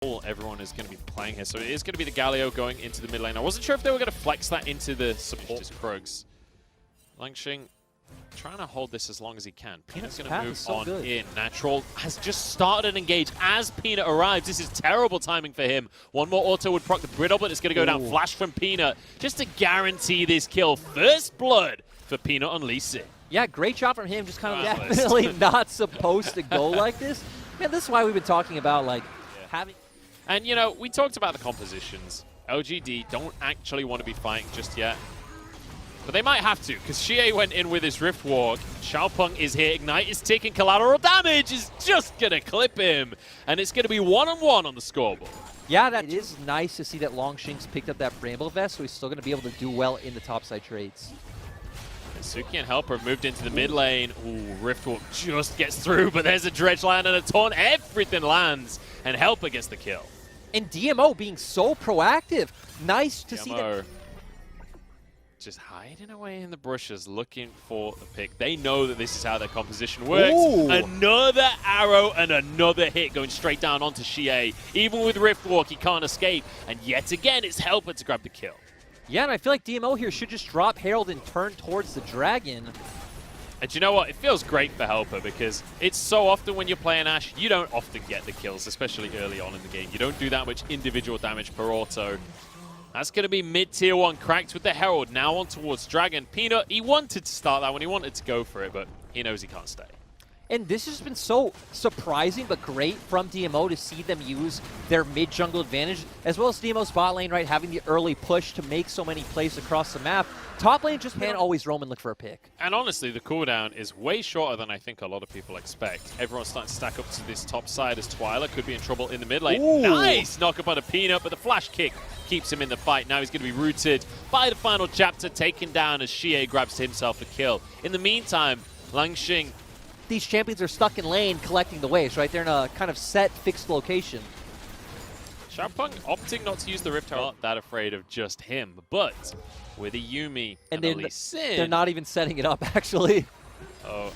Everyone is going to be playing here, so it is going to be the Galio going into the mid lane. I wasn't sure if they were going to flex that into the support. Just Krugs. Langshing trying to hold this as long as he can. Peanut's going to move on in. Natural has just started an engage as Peanut arrives. This is terrible timing for him. One more auto would proc the Brittle, but it's going to go down. Flash from Peanut just to guarantee this kill. First blood for Peanut on Lee Sin. Yeah, great shot from him. Just kind of definitely not supposed to go like this. Man, this is why we've been talking about like having. And, you know, we talked about the compositions. LGD don't actually want to be fighting just yet. But they might have to, because Xie went in with his Rift Walk. Xiaopeng is here. Ignite is taking collateral damage. Is just going to clip him. And it's going to be one-on-one on the scoreboard. Yeah, that is nice to see that Longshing's picked up that Bramble Vest, so he's still going to be able to do well in the topside trades. And Suki and Helper have moved into the mid lane. Ooh, Rift Walk just gets through, but there's a Dredge land and a Taunt. Everything lands, and Helper gets the kill. And DMO being so proactive. Nice to see that. Just hiding away in the bushes, looking for the pick. They know that this is how their composition works. Ooh. Another arrow and another hit going straight down onto Xie. Even with Rift Walk, he can't escape. And yet again, it's Helper to grab the kill. Yeah, and I feel like DMO here should just drop Herald and turn towards the Dragon. And you know what? It feels great for Helper because it's so often when you're playing Ashe, you don't often get the kills, especially early on in the game. You don't do that much individual damage per auto. That's going to be mid-tier 1 cracked with the Herald. Now on towards Dragon. Peanut, he wanted to start that one. He wanted to go for it, but he knows he can't stay. And this has been so surprising but great from DMO to see them use their mid-jungle advantage, as well as DMO's bot lane, right, having the early push to make so many plays across the map. Top lane just can't always roam and look for a pick. And honestly, the cooldown is way shorter than I think a lot of people expect. Everyone's starting to stack up to this top side as Twyla could be in trouble in the mid lane. Ooh. Nice knock up on a Peanut, but the flash kick keeps him in the fight. Now he's going to be rooted by the final chapter, taken down as Xie grabs himself a kill. In the meantime, Langshing. These champions are stuck in lane collecting the waves, right? They're in a kind of set, fixed location. Xiaopeng opting not to use the Rift Herald, not that afraid of just him, but with a Yuumi and a Lee Sin. They're not even setting it up, actually. Oh,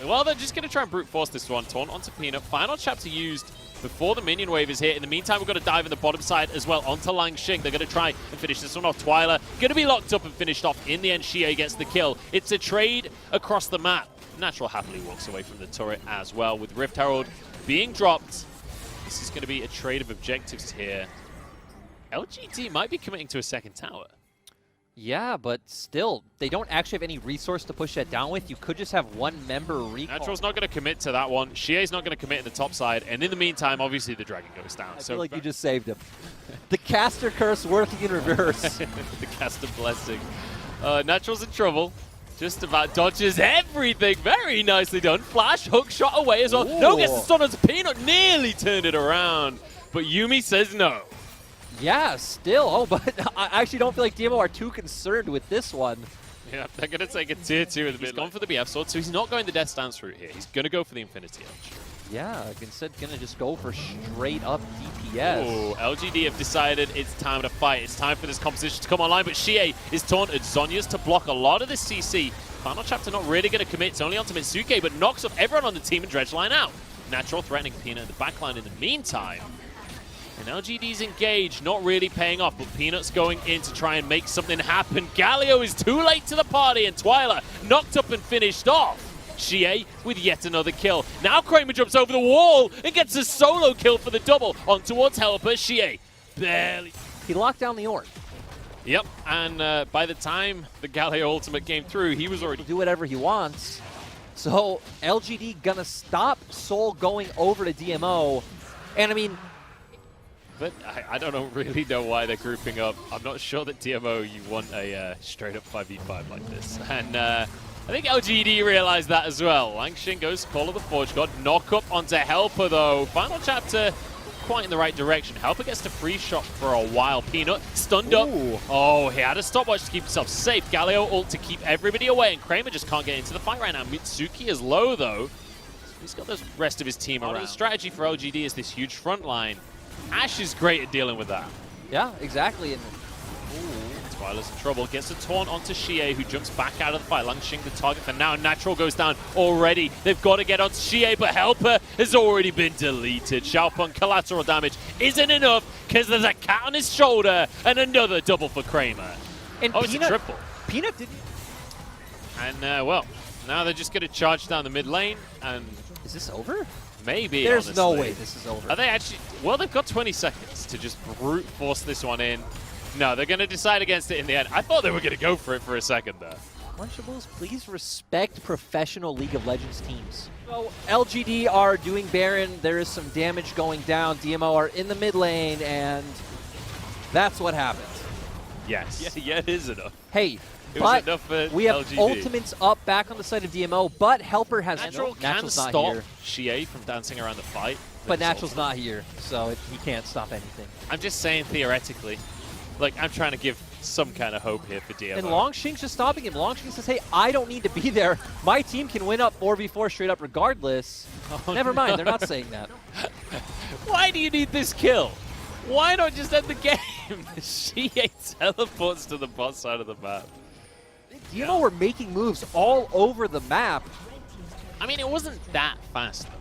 well, they're just going to try and brute force this one. Taunt onto Peanut. Final chapter used before the minion wave is here. In the meantime, we've got to dive in the bottom side as well onto Langshing. They're going to try and finish this one off. Twyla going to be locked up and finished off. In the end, Xie gets the kill. It's a trade across the map. Natural happily walks away from the turret as well with Rift Herald being dropped. This is going to be a trade of objectives here. LGD might be committing to a second tower. Yeah, but still, they don't actually have any resource to push that down with. You could just have one member recall. Natural's not going to commit to that one. Xie's not going to commit in the top side. And in the meantime, obviously, the Dragon goes down. I feel like you just saved him. The caster curse working in reverse. The caster blessing. Natural's in trouble. Just about dodges everything. Very nicely done. Flash, hook shot away as well. Ooh. No, gets the stun onto Peanut. Nearly turned it around. But Yuumi says no. Yeah, still. Oh, but I actually don't feel like DMO are too concerned with this one. Yeah, they're going to take a tier 2 in the mid. He's gone for the BF sword, so he's not going the Death Stance route here. He's going to go for the Infinity Edge. Yeah, instead going to just go for straight up DPS. Oh, LGD have decided it's time to fight. It's time for this composition to come online, but Xie is taunted. Zhonya's to block a lot of this CC. Final chapter not really going to commit. It's only onto Mitsuke, but knocks off everyone on the team and Dredge line out. Natural threatening Peanut in the backline in the meantime. And LGD's engaged, not really paying off, but Peanut's going in to try and make something happen. Galio is too late to the party, and Twyla knocked up and finished off. Xie with yet another kill. Now Kramer jumps over the wall and gets a solo kill for the double on towards Helper. Xie barely. He locked down the Ornn. Yep, and by the time the Galio ultimate came through, he was already... Do whatever he wants. So LGD gonna stop Soul going over to DMO. And I mean... But I don't really know why they're grouping up. I'm not sure that DMO, you want a straight up 5v5 like this. And I think LGD realized that as well. Langshing goes Call of the Forge God. Knock up onto Helper though. Final chapter quite in the right direction. Helper gets the free shot for a while. Peanut stunned up. Oh, he had a stopwatch to keep himself safe. Galio ult to keep everybody away, and Kramer just can't get into the fight right now. Mitsuki is low though. He's got the rest of his team around. The strategy for LGD is this huge front line. Ashe is great at dealing with that. Yeah, exactly. And Twyla's in trouble. Gets a taunt onto Xie, who jumps back out of the fight. Langxing the target for now. Natural goes down already. They've got to get onto Xie, but Helper has already been deleted. Xiaopeng collateral damage isn't enough because there's a cat on his shoulder and another double for Kramer. And it's a triple. Peanut didn't... And, well, now they're just going to charge down the mid lane. And is this over? Maybe, There's honestly. no way this is over. Are they actually... Well, they've got 20 seconds to just brute force this one in. No, they're going to decide against it in the end. I thought they were going to go for it for a second there. Lunchables, please respect professional League of Legends teams. So LGD are doing Baron. There is some damage going down. DMO are in the mid lane, and that's what happens. Yes. Yeah, it is enough. Hey, It was enough for we have LGD. ultimates up back on the side of DMO, but Helper has Natural can Natural's not stop here. Xie from dancing around the fight. But Natural's not here, so he can't stop anything. I'm just saying theoretically. Like, I'm trying to give some kind of hope here for DMO. And Longxing's just stopping him. Longxing says, hey, I don't need to be there. My team can win up 4v4 straight up regardless. Oh, Never mind, they're not saying that. Why do you need this kill? Why not just end the game? Xie teleports to the bot side of the map. DMO were making moves all over the map. I mean, it wasn't that fast, though.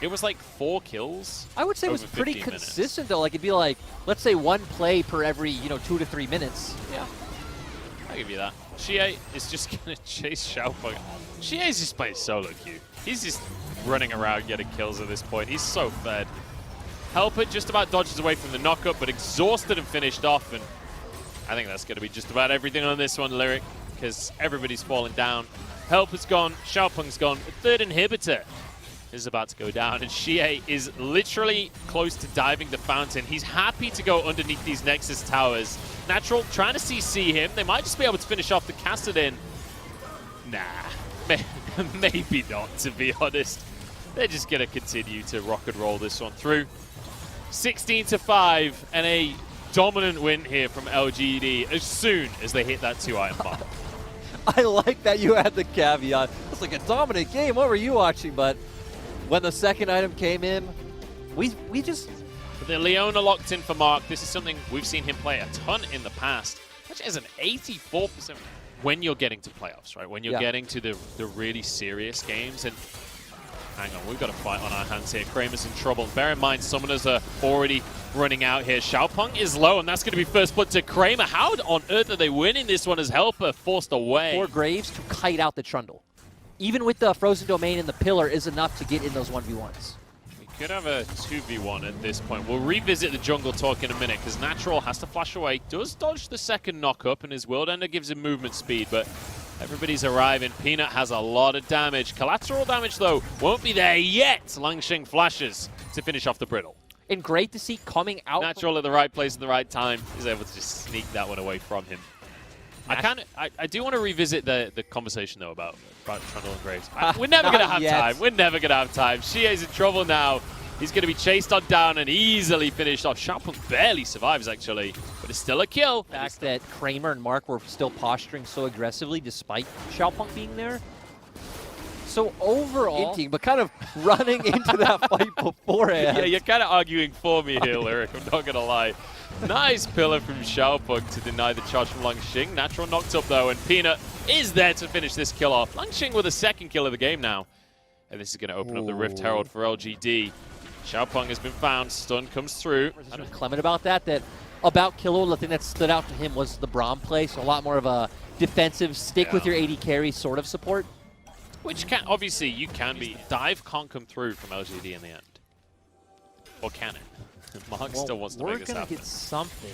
It was like 4 kills. I would say it was pretty consistent, though. Like, it'd be like, let's say 1 play per every, 2 to 3 minutes. Yeah. I'll give you that. Xie is just going to chase Xiaopeng. Xie is just playing solo queue. He's just running around getting kills at this point. He's so fed. Helper just about dodges away from the knockup, but exhausted and finished off. And I think that's going to be just about everything on this one, Lyric, because everybody's falling down. Helper's gone. Xiaopeng's gone. The third inhibitor is about to go down, and Xie is literally close to diving the fountain. He's happy to go underneath these Nexus towers. Natural trying to CC him. They might just be able to finish off the Kassadin. Nah, maybe not, to be honest. They're just going to continue to rock and roll this one through. 16-5, and a dominant win here from LGD as soon as they hit that 2-item mark. I like that you had the caveat. It's like a dominant game. What were you watching? But when the second item came in, we just... The Leona locked in for Mark. This is something we've seen him play a ton in the past, which is an 84% when you're getting to playoffs, right? When you're getting to the really serious games. And hang on, we've got a fight on our hands here. Kramer's in trouble. Bear in mind, summoners are already running out here. Xiaopeng is low, and that's going to be first blood to Kramer. How on earth are they winning this one as Helper forced away? 4 Graves to kite out the Trundle. Even with the Frozen Domain and the Pillar is enough to get in those 1v1s. We could have a 2v1 at this point. We'll revisit the jungle talk in a minute, because Natural has to flash away. Does dodge the second knock-up, and his World Ender gives him movement speed, but everybody's arriving. Peanut has a lot of damage. Collateral damage, though, won't be there yet. Langxing flashes to finish off the Brittle. And great to see coming out. Natural at the right place at the right time. Is able to just sneak that one away from him. I do want to revisit the conversation, though, about Trundle and Graves. We're never going to have time. We're never going to have time. Xie's in trouble now. He's going to be chased on down and easily finished off. Xiaopeng barely survives, actually, but it's still a kill. The fact that Kramer and Mark were still posturing so aggressively despite Xiaopeng being there. So overall, but kind of running into that fight beforehand. Yeah, you're kind of arguing for me here, Lyric. I'm not going to lie. Nice pillar from Xiaopeng to deny the charge from Langxing. Natural knocked up, though, and Peanut is there to finish this kill off. Langxing with a second kill of the game now. And this is going to open up the Rift Herald for LGD. Xiaopeng has been found. Stun comes through. Clement about that about Kilo, the thing that stood out to him was the Braum play, so a lot more of a defensive, stick with your AD carry sort of support. Which can, obviously, you can be. Dive can't come through from LGD in the end. Or can it? Mark still wants to make this happen. We're going to get something.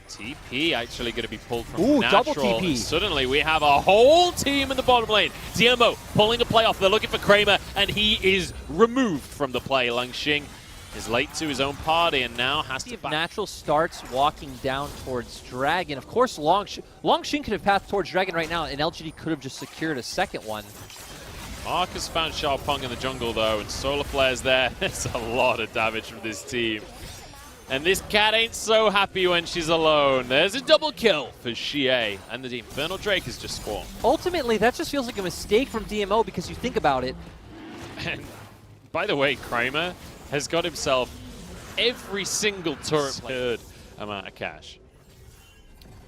TP actually going to be pulled from Ooh, Natural. double TP. And suddenly we have a whole team in the bottom lane. DMO pulling the play off. They're looking for Kramer, and he is removed from the play. Langxing is late to his own party and now has to back. Natural starts walking down towards Dragon. Of course, Langxing could have passed towards Dragon right now, and LGD could have just secured a second one. Mark has found Xiaopeng in the jungle, though, and Solar Flare's there. It's a lot of damage from this team. And this cat ain't so happy when she's alone. There's a double kill for Xie, and the Infernal Drake has just spawned. Ultimately, that just feels like a mistake from DMO because you think about it. And by the way, Kramer has got himself every single turret good amount of cash.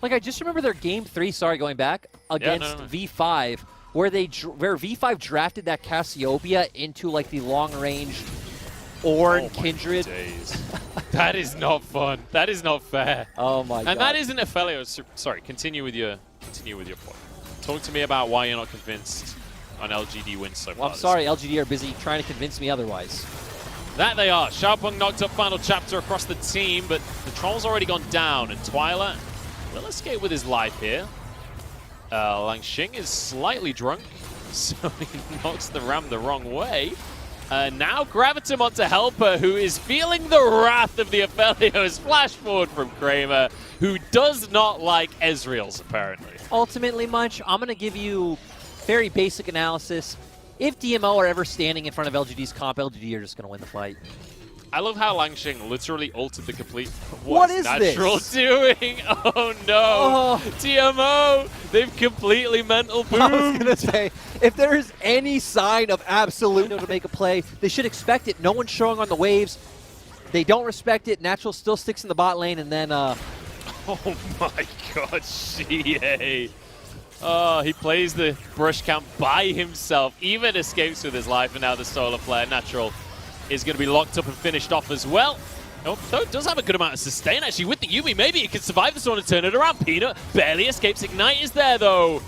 Like, I just remember their game 3, sorry, going back, against V5, where where V5 drafted that Cassiopeia into, like, the long-range Ornn Kindred. Days. That is not fun. That is not fair. Oh, my God. And that isn't Aphelios. Sorry, continue with your point. Talk to me about why you're not convinced on LGD wins so far. Well, I'm sorry, LGD are busy trying to convince me otherwise. That they are. Xiaopeng knocked up final chapter across the team, but the Troll's already gone down, and Twyla will escape with his life here. Langxing is slightly drunk, so he knocks the ram the wrong way. Now Gravitum on to help her, who is feeling the wrath of the Aphelios. Flash forward from Kramer, who does not like Ezreal's, apparently. Ultimately, Munch, I'm going to give you very basic analysis. If DMO are ever standing in front of LGD's comp, LGD are just going to win the fight. I love how Langxing literally altered the complete. What is Natural this? doing? Oh no! DMO! They've completely mental boomed. I was going to say, if there is any sign of absolute to make a play, they should expect it. No one's showing on the waves. They don't respect it. Natural still sticks in the bot lane, and then... Oh my god, Xie. Oh, he plays the brush count by himself, even escapes with his life, and now the solar flare. Natural is going to be locked up and finished off as well. Oh, though it does have a good amount of sustain, actually, with the Yuumi. Maybe it can survive this one and turn it around. Peanut barely escapes. Ignite is there, though.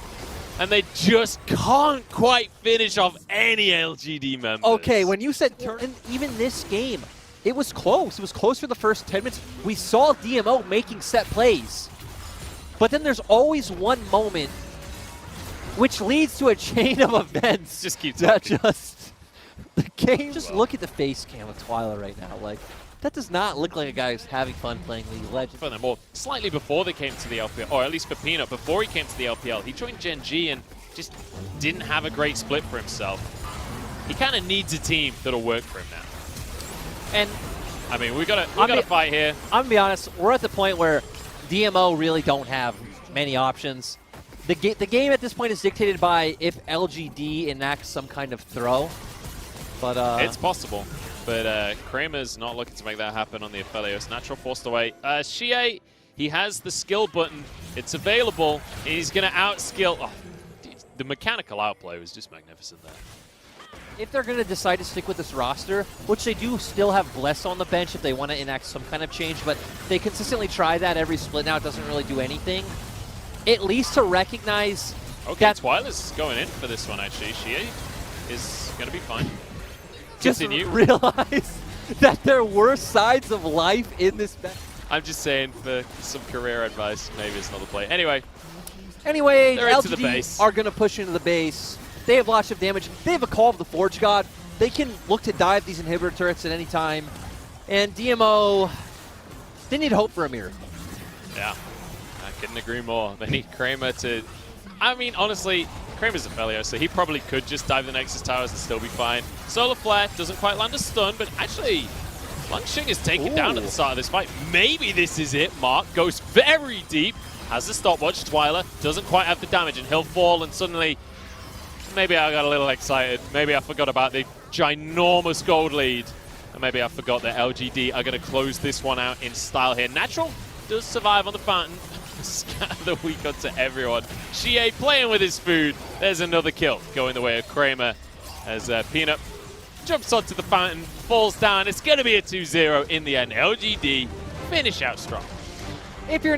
And they just can't quite finish off any LGD members. Okay, when you said turn, even this game, it was close. It was close for the first 10 minutes. We saw DMO making set plays. But then there's always one moment which leads to a chain of events. Just keep talking. The game, just look at the face cam of Twyla right now. Like, that does not look like a guy who's having fun playing League of Legends. For them all, slightly before they came to the LPL, or at least for Peanut, before he came to the LPL, he joined Gen G and just didn't have a great split for himself. He kind of needs a team that'll work for him now. And I mean, we got a fight here. I'm gonna be honest, we're at the point where DMO really don't have many options. The game at this point is dictated by if LGD enacts some kind of throw. But it's possible. But Kramer's not looking to make that happen on the Aphelios. Natural forced away. Xie, he has the skill button. It's available. He's going to outskill. Oh, the mechanical outplay was just magnificent there. If they're going to decide to stick with this roster, which they do still have Bless on the bench if they want to enact some kind of change, but they consistently try that every split now. It doesn't really do anything. At least to recognize that Twyla's going in for this one, actually. Xie is going to be fine. Just realize that there were sides of life in this match. I'm just saying, for some career advice, maybe it's not the play. Anyway, LGD are going to push into the base. They have lots of damage. They have a Call of the Forge God. They can look to dive these inhibitor turrets at any time. And DMO, they need hope for a miracle. Yeah, I couldn't agree more. They need Kramer to... I mean, honestly, Kramer's a Aphelios, so he probably could just dive the Nexus Towers and still be fine. Solar Flare doesn't quite land a stun, but actually, Langxing is taken down at the start of this fight. Maybe this is it. Mark goes very deep, has the stopwatch. Twyla doesn't quite have the damage, and he'll fall, and suddenly, maybe I got a little excited. Maybe I forgot about the ginormous gold lead, and maybe I forgot that LGD are going to close this one out in style here. Natural does survive on the fountain. Scatter the weak onto everyone. Xie playing with his food. There's another kill going the way of Kramer as Peanut jumps onto the fountain, falls down. It's going to be a 2-0 in the end. LGD finish out strong. If you're